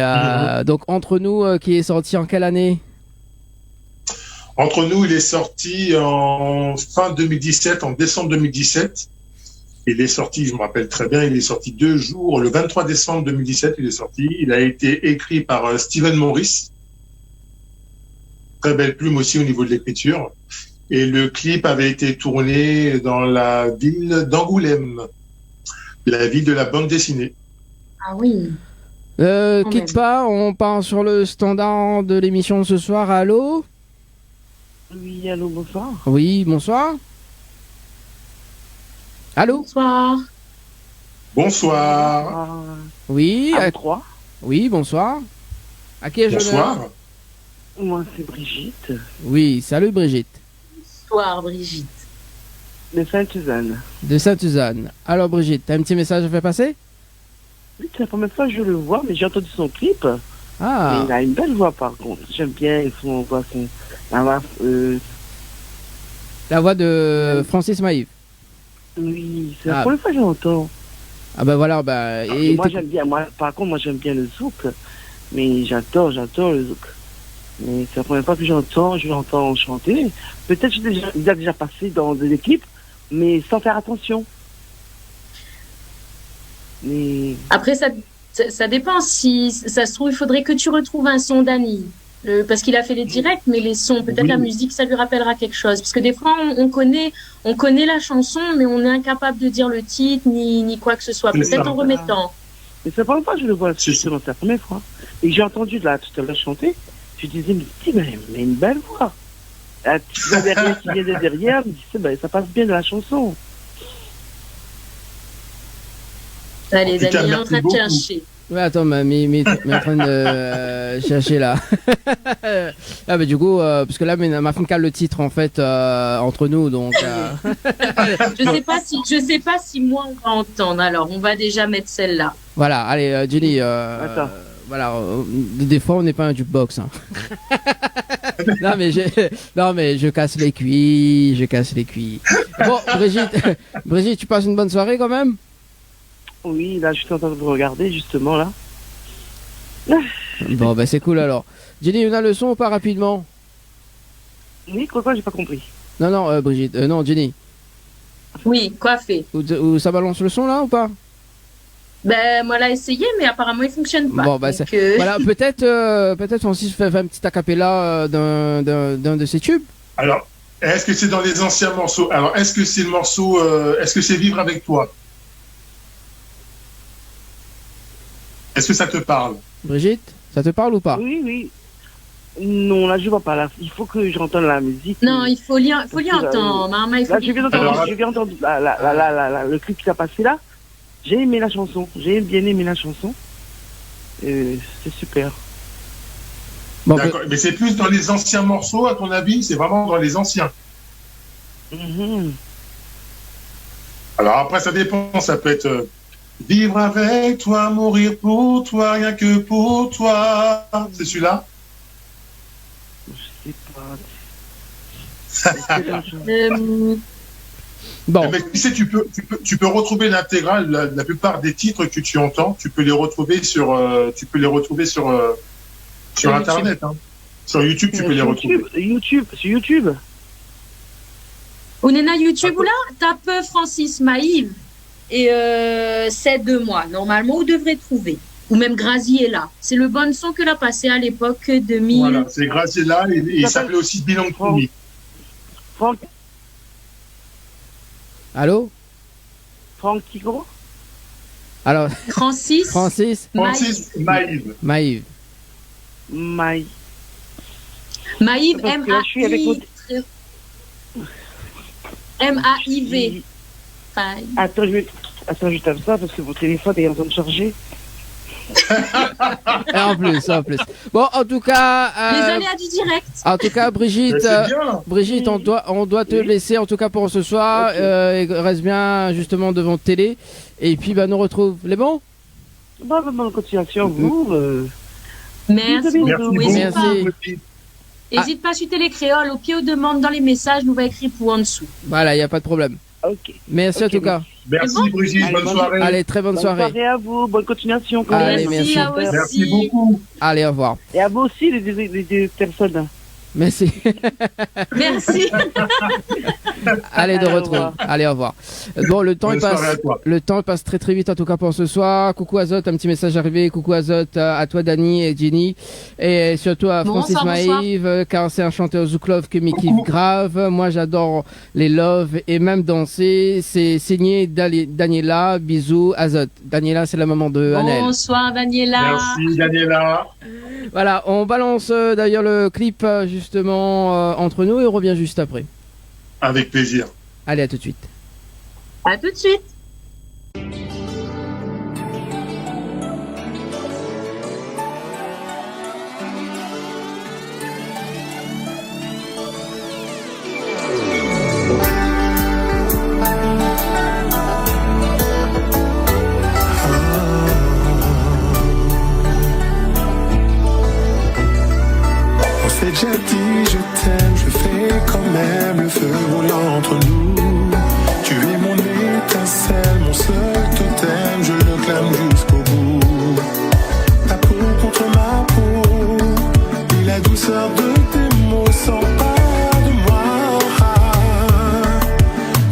donc, Entre nous, qui est sorti en quelle année? Entre nous, il est sorti en fin 2017, en décembre 2017. Il est sorti, je me rappelle très bien, il est sorti 2 jours, le 23 décembre 2017, il est sorti. Il a été écrit par Steven Morris. Très belle plume aussi au niveau de l'écriture. Et le clip avait été tourné dans la ville d'Angoulême, la ville de la bande dessinée. Ah oui. Quitte pas, on part sur le standard de l'émission de ce soir. Allô? Oui, allô, bonsoir. Oui, bonsoir. Allô? Bonsoir. Bonsoir. Oui. À 3. Oui, bonsoir. À qui ai-je l'honneur? Bonsoir. Moi, c'est Brigitte, Oui, salut Brigitte. Bonsoir, Brigitte. de Sainte-Suzanne. De Sainte-Suzanne. Alors Brigitte, t'as un petit message à faire passer? Oui, c'est la première fois que je le vois, mais j'ai entendu son clip. Ah. Et il a une belle voix, par contre. J'aime bien son voix, La voix de Francis Maïf. Oui, c'est la première fois que j'entends. Ah ben voilà, bah... Et moi j'aime bien, par contre, moi j'aime bien le zouk, mais j'adore le zouk. Mais c'est la première fois que je l'entends chanter. Peut-être il a déjà passé dans des clips, mais sans faire attention. Mais... Après, ça dépend. Si ça se trouve, il faudrait que tu retrouves un son d'Annie. Parce qu'il a fait les directs, mais les sons, peut-être la musique, ça lui rappellera quelque chose. Parce que des fois, on connaît la chanson, mais on est incapable de dire le titre, ni quoi que ce soit. Peut-être en remettant. Mais c'est la première fois que je le vois, c'est la première fois. Et j'ai entendu là, tout à l'heure chanter, je disais, mais une belle voix. La derrière qui vient de derrière, me disait, ça passe bien de la chanson. Allez, Dani est en train de chercher. Ouais, attends, mais en train de chercher là. Ah, mais du coup, parce que là, ma femme cale le titre en fait entre nous, donc. Je sais pas si moi on va entendre. Alors, on va déjà mettre celle-là. Voilà, allez, Jenny. Voilà, des fois, on n'est pas un jukebox. Hein. Non, mais je casse les cuits, Bon, Brigitte, tu passes une bonne soirée quand même? Oui, là, je suis en train de vous regarder, justement, là. Bon, ben c'est cool alors. Jenny, on a le son ou pas rapidement? Oui, quoi, j'ai pas compris. Non, Brigitte, non, Jenny. Oui, coiffé. Ou ça balance le son là ou pas? Ben, moi, l'a essayé, mais apparemment, il fonctionne pas. Bon, bah, Donc, voilà, peut-être on s'y fait un petit acapella d'un de ces tubes. Alors, est-ce que c'est dans les anciens morceaux? Alors, est-ce que c'est le morceau, est-ce que c'est Vivre avec toi? Est-ce que ça te parle? Brigitte, ça te parle ou pas? Oui. Non, là, je vois pas. Là. Il faut que j'entende la musique. Non, il faut l'y entendre. Maman, il faut Là, je viens d'entendre le clip qui a passé là. J'ai aimé la chanson. J'ai bien aimé la chanson. C'est super. Bon, D'accord, mais c'est plus dans les anciens morceaux, à ton avis? C'est vraiment dans les anciens? Alors après, ça dépend. Ça peut être vivre avec toi, mourir pour toi, rien que pour toi. C'est celui-là? Je sais pas. bon. Mais tu sais, tu peux retrouver l'intégrale, la plupart des titres que tu entends, tu peux les retrouver sur Internet. Hein. Sur YouTube, tu peux les retrouver. Sur YouTube. Ou nena YouTube ou là, tape Francis Maïve et c'est 2 mois. Normalement, vous devrez trouver. Ou même Graziella. C'est le bon son que l'a passé à l'époque 2000. Voilà, c'est Graziella et il s'appelait aussi Bilan Koumi. Franck. Allô? Franck Tigo. Alors. Francis Maïve. Maïve. Maïve, M-A-I-V. Attends, je tape ça parce que mon téléphone est en train de charger. En plus. Bon, en tout cas. Les aléas du direct. En tout cas, Brigitte, on doit te laisser en tout cas pour ce soir. Okay. Et reste bien justement devant télé. Et puis, nous retrouve. Les bons? Bonne continuation, vous. Merci beaucoup. Merci. N'hésite pas sur Télécréole. Au pied aux demandes dans les messages, nous va écrire pour en dessous. Voilà, il n'y a pas de problème. Ok. Merci en tout cas. Merci Brigitte, bonne soirée. Allez, très bonne soirée. Bonne soirée à vous, bonne continuation. Allez, merci. Merci beaucoup. Allez, au revoir. Et à vous aussi, les deux personnes. Merci. Merci. Allez, de retour. Allez, au revoir. Bon, le temps passe très très vite en tout cas pour ce soir. Coucou Azote, un petit message arrivé. Coucou Azote, à toi Dani et Jenny. Et surtout à Francis Maïve, car c'est un chanteur Zouk Love que me kiffe grave. Moi, j'adore les love et même danser. C'est signé Daniela. Bisous, Azote. Daniela, c'est la maman de Annelle. Bonsoir Daniela. Merci Daniela. Voilà, on balance d'ailleurs le clip justement entre nous et on revient juste après. Avec plaisir. Allez, à tout de suite. À tout de suite. On s'est déjà dit je t'aime, je fais quand même le feu roulant entre nous. Tu es mon étincelle, mon seul totem, je le clame jusqu'au bout. Ta peau contre ma peau, et la douceur de tes mots s'empare de moi.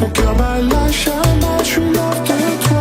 Mon cœur bat la chamade, je suis l'ordre de toi.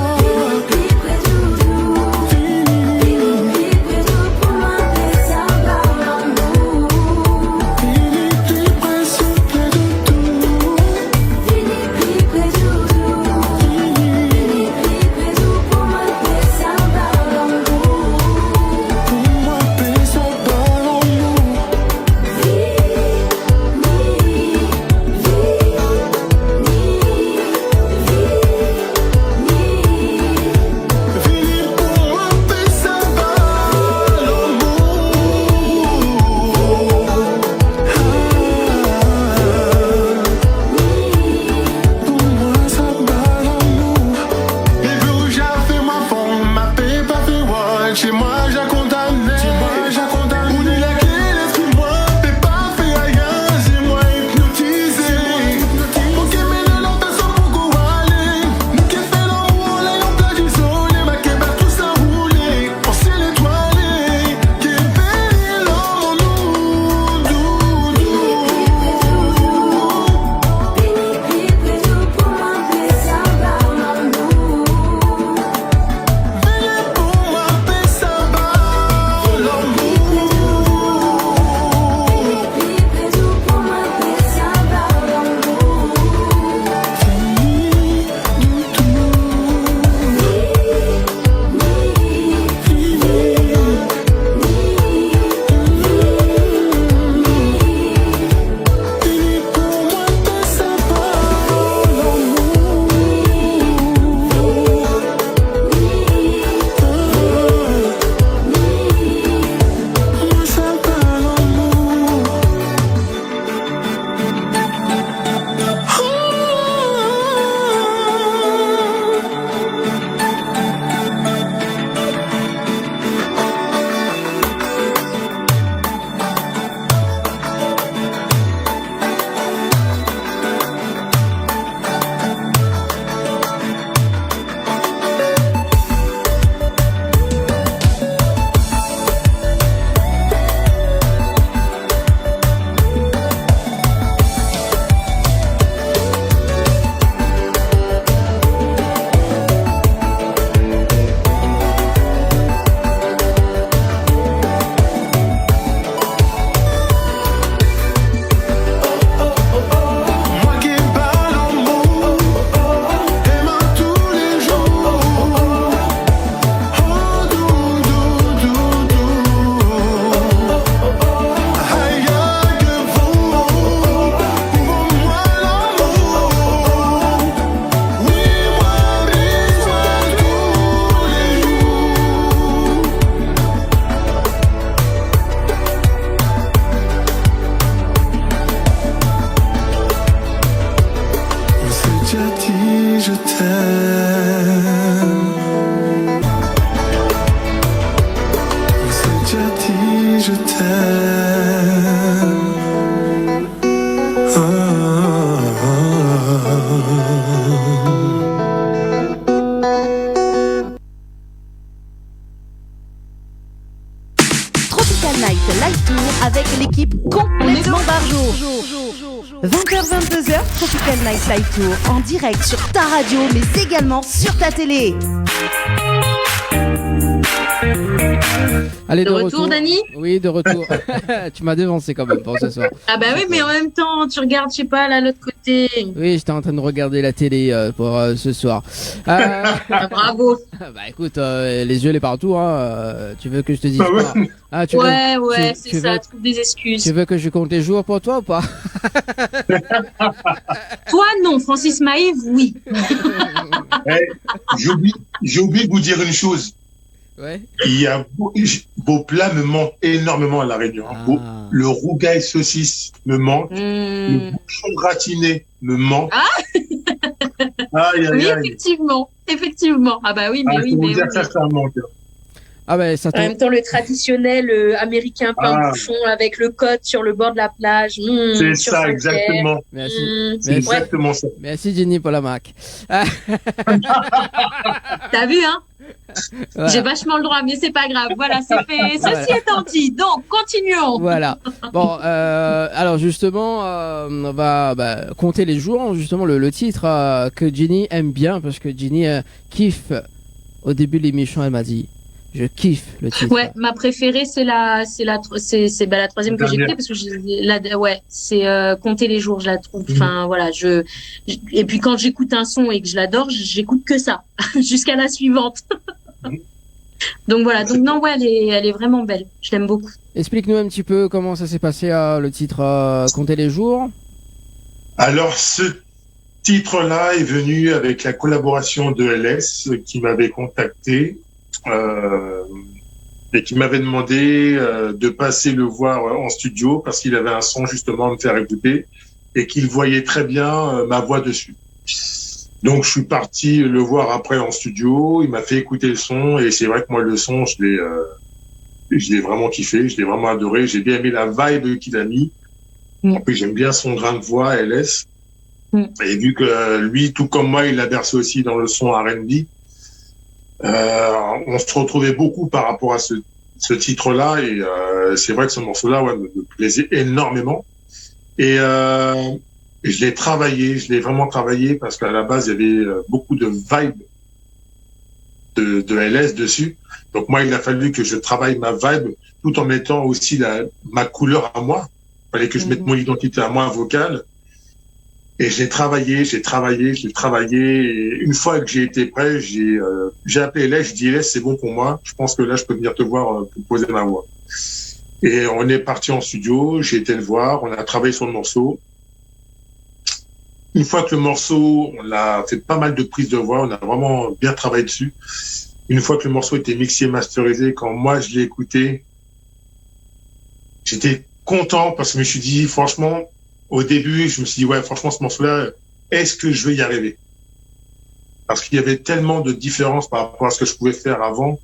Fly Tour en direct sur ta radio, mais également sur ta télé. Allez, De retour, Dani ? Oui, de retour. Tu m'as devancé quand même pour ce soir. Ah bah oui, mais en même temps, tu regardes, je sais pas, là, l'autre côté. Oui, j'étais en train de regarder la télé pour ce soir. Ah, bravo. Bah écoute, les yeux les partout, hein. Tu veux que je te dise Bah ouais. quoi Ah, tu Ouais, veux, c'est tu ça, veux, trouve des excuses. tu veux que je compte les jours pour toi ou pas? Toi, non, Francis Maïve, oui. J'ai oublié de vous dire une chose. Ouais. Vos plats me manquent énormément à La Réunion. Hein. Ah. Le rougail saucisse me manque. Le bouchon gratiné me manque. Aïe, aïe, Oui, aïe. effectivement. Ah bah oui, mais Ah, oui, je peux mais vous dire oui. ça, ça me manque. Ah ben ça En tombe. même temps, le traditionnel américain pain Ah. bouchon avec le côte sur le bord de la plage. C'est sur ça, Saint-Pierre. exactement. Merci. C'est Ouais, exactement ça. Merci Jenny pour la marque. t'as vu, hein? Voilà. J'ai vachement le droit, mais c'est pas grave. Voilà, c'est fait. Voilà. Ceci étant dit, donc, continuons. Voilà. Bon, alors justement, on va compter les jours. Justement, le titre que Jenny aime bien parce que Jenny kiffe. Au début de l'émission, elle m'a dit, je kiffe le titre. Ouais, ma préférée, c'est la troisième que j'ai écoutée parce que c'est compter les jours, je la trouve. Enfin, voilà, et puis quand j'écoute un son et que je l'adore, j'écoute que ça jusqu'à la suivante. Donc voilà, donc non, ouais, elle est vraiment belle. Je l'aime beaucoup. Explique-nous un petit peu comment ça s'est passé le titre compter les jours. Alors, ce titre-là est venu avec la collaboration de LS qui m'avait contacté et qui m'avait demandé de passer le voir en studio parce qu'il avait un son justement à me faire écouter et qu'il voyait très bien ma voix dessus. Donc, je suis parti le voir après en studio. Il m'a fait écouter le son et c'est vrai que moi, le son, je l'ai vraiment kiffé, je l'ai vraiment adoré. J'ai bien aimé la vibe qu'il a mis. En plus, j'aime bien son grain de voix, LS. Et vu que lui, tout comme moi, il l'a bercé aussi dans le son R&B, on se retrouvait beaucoup par rapport à ce titre-là. Et c'est vrai que ce morceau-là me plaisait énormément. Et je l'ai vraiment travaillé parce qu'à la base, il y avait beaucoup de vibes de LS dessus. Donc moi, il a fallu que je travaille ma vibe tout en mettant aussi ma couleur à moi. Il fallait que je mette mon identité à moi vocale. Et j'ai travaillé. Et une fois que j'ai été prêt, j'ai appelé LS, je dis LS, c'est bon pour moi. Je pense que là, je peux venir te voir pour poser ma voix. Et on est parti en studio, j'ai été le voir, on a travaillé sur le morceau. Une fois que le morceau, on a fait pas mal de prises de voix, on a vraiment bien travaillé dessus. Une fois que le morceau était mixé, masterisé, quand moi je l'ai écouté, j'étais content parce que je me suis dit, franchement, au début, je me suis dit, ouais, franchement, ce morceau-là, est-ce que je vais y arriver? Parce qu'il y avait tellement de différences par rapport à ce que je pouvais faire avant.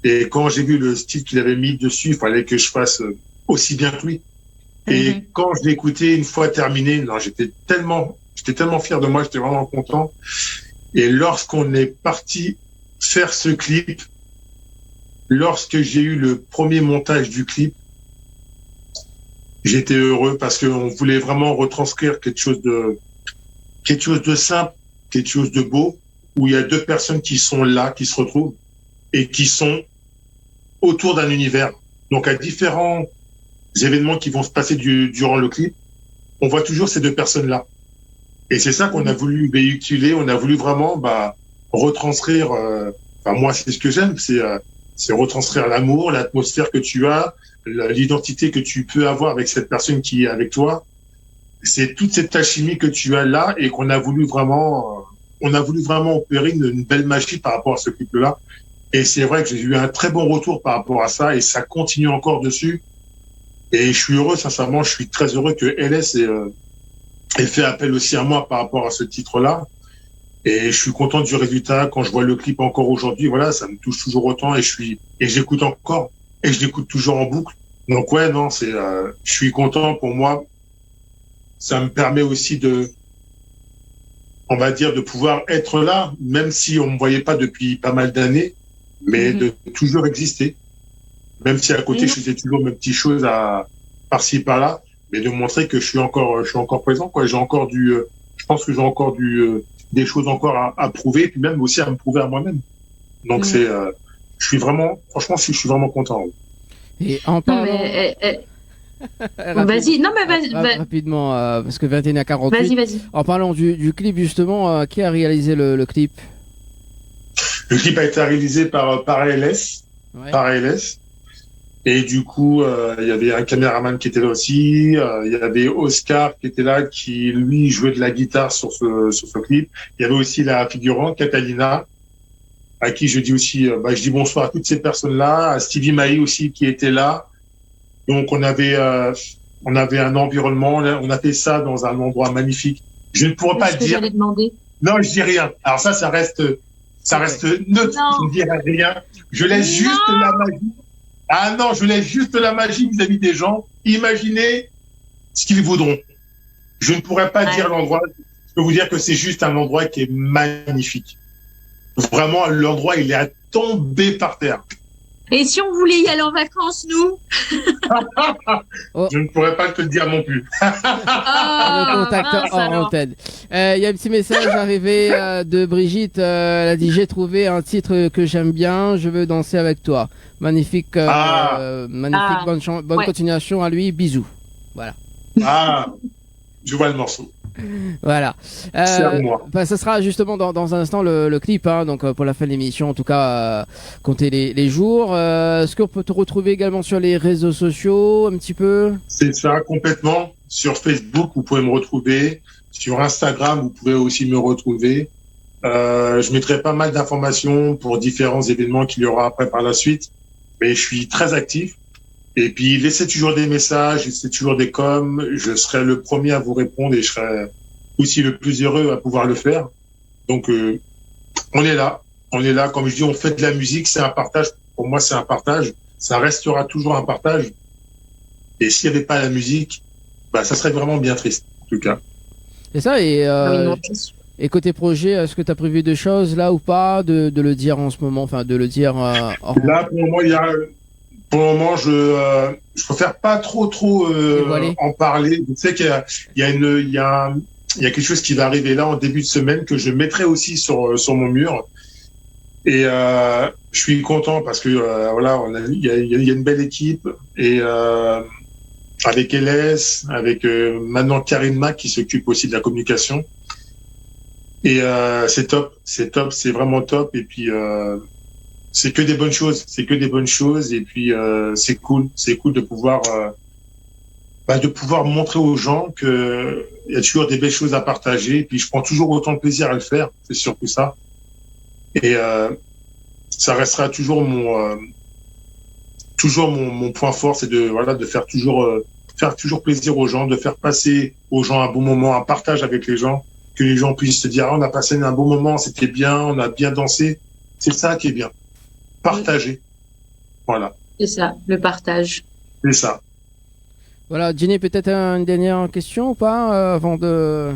Et quand j'ai vu le style qu'il avait mis dessus, il fallait que je fasse aussi bien que lui. Et quand je l'ai écouté, une fois terminé, non, j'étais tellement fier de moi, j'étais vraiment content. Et lorsqu'on est parti faire ce clip, lorsque j'ai eu le premier montage du clip, j'étais heureux parce qu'on voulait vraiment retranscrire quelque chose de simple, quelque chose de beau, où il y a deux personnes qui sont là, qui se retrouvent et qui sont autour d'un univers. Donc, à différents événements qui vont se passer durant le clip, on voit toujours ces deux personnes-là. Et c'est ça qu'on a voulu véhiculer. On a voulu vraiment retranscrire. Moi, c'est ce que j'aime, c'est retranscrire l'amour, l'atmosphère que tu as, l'identité que tu peux avoir avec cette personne qui est avec toi. C'est toute cette alchimie que tu as là et qu'on a voulu vraiment, opérer une belle magie par rapport à ce clip-là. Et c'est vrai que j'ai eu un très bon retour par rapport à ça et ça continue encore dessus. Et je suis heureux, sincèrement, je suis très heureux que LS ait fait appel aussi à moi par rapport à ce titre-là. Et je suis content du résultat. Quand je vois le clip encore aujourd'hui, voilà, ça me touche toujours autant et j'écoute encore et je l'écoute toujours en boucle. Donc ouais, non, je suis content pour moi. Ça me permet aussi de pouvoir être là, même si on me voyait pas depuis pas mal d'années, mais de toujours exister. Même si à côté, je faisais toujours mes petites choses par-ci, par-là, mais de montrer que je suis encore présent, quoi. Je pense que j'ai encore des choses encore à prouver, et puis même aussi à me prouver à moi-même. Donc franchement, je suis vraiment content. Et en Non, parlant... mais, vas-y, non, mais vas-y, rapidement, parce que 21h48. vas-y. En parlant du clip, justement, qui a réalisé le clip? Le clip a été réalisé par ALS. Ouais. Par ALS. Et du coup, il y avait un caméraman qui était là aussi. Il y avait Oscar qui était là, qui lui jouait de la guitare sur ce clip. Il y avait aussi la figurante Catalina, à qui je dis aussi, je dis bonsoir à toutes ces personnes-là, à Stevie Maï aussi qui était là. Donc on avait un environnement, on a fait ça dans un endroit magnifique. Je ne pourrais pas le dire. J'allais demander. Non, je dis rien. Alors ça reste neutre. Je ne dirai rien. Je laisse juste la magie. Ah non, je laisse juste la magie vis-à-vis des gens. Imaginez ce qu'ils voudront. Je ne pourrais pas dire l'endroit. Je peux vous dire que c'est juste un endroit qui est magnifique. Vraiment, l'endroit, il est à tomber par terre. Et si on voulait y aller en vacances, nous? Je ne pourrais pas te le dire non plus. Le contact en antenne. Il y a un petit message arrivé de Brigitte. Elle a dit: j'ai trouvé un titre que j'aime bien. Je veux danser avec toi. Magnifique, magnifique. Bonne continuation à lui. Bisous. Voilà. Je vois le morceau. Voilà. C'est à moi. Ça sera justement dans un instant le clip, hein, donc pour la fin de l'émission, en tout cas, comptez les jours. Est-ce qu'on peut te retrouver également sur les réseaux sociaux un petit peu? C'est ça, complètement. Sur Facebook, vous pouvez me retrouver. Sur Instagram, vous pouvez aussi me retrouver. Je mettrai pas mal d'informations pour différents événements qu'il y aura après par la suite. Mais je suis très actif. Et puis, laissez toujours des messages, laissez toujours des coms. Je serai le premier à vous répondre et je serai aussi le plus heureux à pouvoir le faire. Donc, on est là. On est là. Comme je dis, on fait de la musique, c'est un partage. Pour moi, c'est un partage. Ça restera toujours un partage. Et s'il n'y avait pas la musique, ça serait vraiment bien triste, en tout cas. C'est ça. Et côté projet, est-ce que tu as prévu des choses là ou pas de le dire en ce moment, enfin de le dire Là, pour le moment, je préfère pas trop en parler. Je sais qu'il y a quelque chose qui va arriver là en début de semaine que je mettrai aussi sur mon mur. Et je suis content parce que il y a une belle équipe et avec LS, avec maintenant Karine Mac qui s'occupe aussi de la communication. Et c'est top, c'est vraiment top. Et puis c'est que des bonnes choses, et puis c'est cool de pouvoir montrer aux gens que il y a toujours des belles choses à partager, et puis je prends toujours autant de plaisir à le faire, c'est surtout ça. Et ça restera toujours mon point fort, c'est de faire toujours plaisir aux gens, de faire passer aux gens un bon moment, un partage avec les gens, que les gens puissent se dire on a passé un bon moment, c'était bien, on a bien dansé. C'est ça qui est bien. Partager. Voilà. C'est ça, le partage. C'est ça. Voilà, Jenny, peut-être une dernière question ou pas avant de...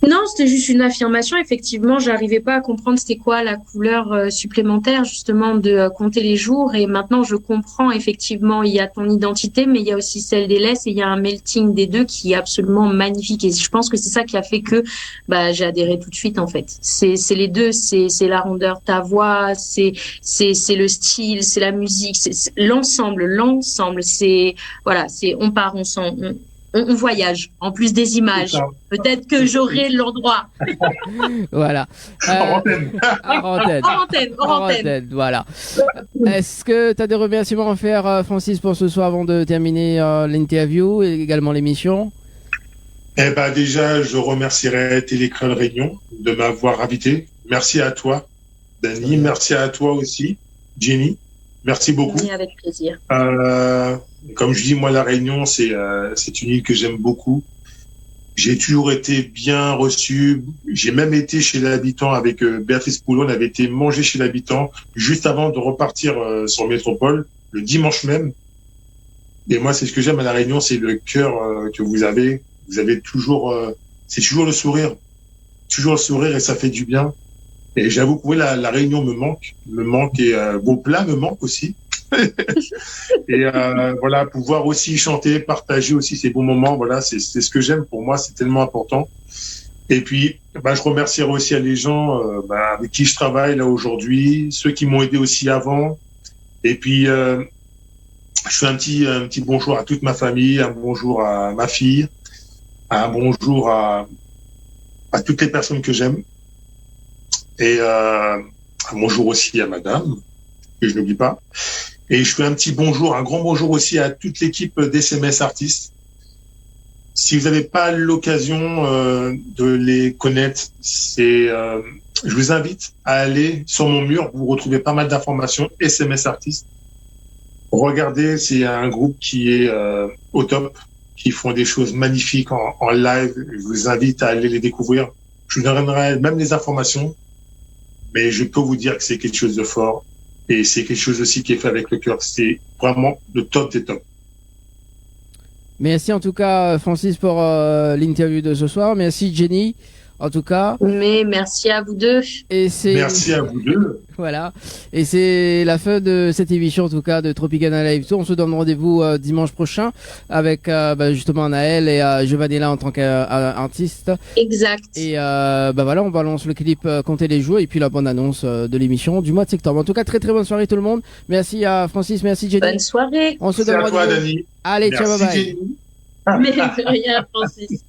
Non, c'était juste une affirmation. Effectivement, j'arrivais pas à comprendre c'était quoi la couleur supplémentaire justement de compter les jours. Et maintenant, je comprends effectivement. Il y a ton identité, mais il y a aussi celle des laisses et il y a un melting des deux qui est absolument magnifique. Et je pense que c'est ça qui a fait que j'ai adhéré tout de suite en fait. C'est les deux. C'est la rondeur, ta voix, c'est le style, c'est la musique, c'est l'ensemble. C'est on part, on voyage, en plus des images. Peut-être que j'aurai l'endroit. Voilà. En antenne, voilà. Est-ce que tu as des remerciements à faire, Francis, pour ce soir avant de terminer l'interview et également l'émission? Déjà, je remercierai Télécrol Réunion de m'avoir invité. Merci à toi, Dani. Merci à toi aussi, Jenny. Merci beaucoup. Oui, avec plaisir. Comme je dis, moi, la Réunion, c'est une île que j'aime beaucoup. J'ai toujours été bien reçu. J'ai même été chez l'habitant avec Béatrice Poulon. On avait été manger chez l'habitant juste avant de repartir sur Métropole, le dimanche même. Et moi, c'est ce que j'aime à la Réunion, c'est le cœur que vous avez. Vous avez toujours, c'est toujours le sourire. Toujours le sourire et ça fait du bien. Et j'avoue que la Réunion me manque et vos plats me manquent aussi. Et pouvoir aussi chanter, partager aussi ces bons moments, c'est ce que j'aime. Pour moi, c'est tellement important. Et puis, je remercierai aussi les gens avec qui je travaille là aujourd'hui, ceux qui m'ont aidé aussi avant. Et puis, je fais un petit bonjour à toute ma famille, un bonjour à ma fille, un bonjour à toutes les personnes que j'aime. Et un bonjour aussi à madame, que je n'oublie pas. Et je fais un petit bonjour, un grand bonjour aussi à toute l'équipe d'SMS Artistes. Si vous n'avez pas l'occasion de les connaître, je vous invite à aller sur mon mur. Vous retrouvez pas mal d'informations. SMS Artistes. Regardez, c'est un groupe qui est au top, qui font des choses magnifiques en live. Je vous invite à aller les découvrir. Je vous donnerai même les informations, mais je peux vous dire que c'est quelque chose de fort et c'est quelque chose aussi qui est fait avec le cœur. C'est vraiment le top des tops. Merci en tout cas, Francis, pour l'interview de ce soir. Merci, Jenny, en tout cas. Mais merci à vous deux. Merci à vous deux. Voilà. Et c'est la fin de cette émission, en tout cas, de Tropicana Live Tour. On se donne rendez-vous dimanche prochain avec justement Naël et Giovanella en tant qu'artiste. Exact. Et voilà, on balance le clip Comptez les jours et puis la bonne annonce de l'émission du mois de septembre. En tout cas, très très bonne soirée tout le monde. Merci à Francis, merci Jenny. Bonne soirée. On se donne rendez-vous. Dani. Allez, ciao, bye bye. Mais de rien, Francis.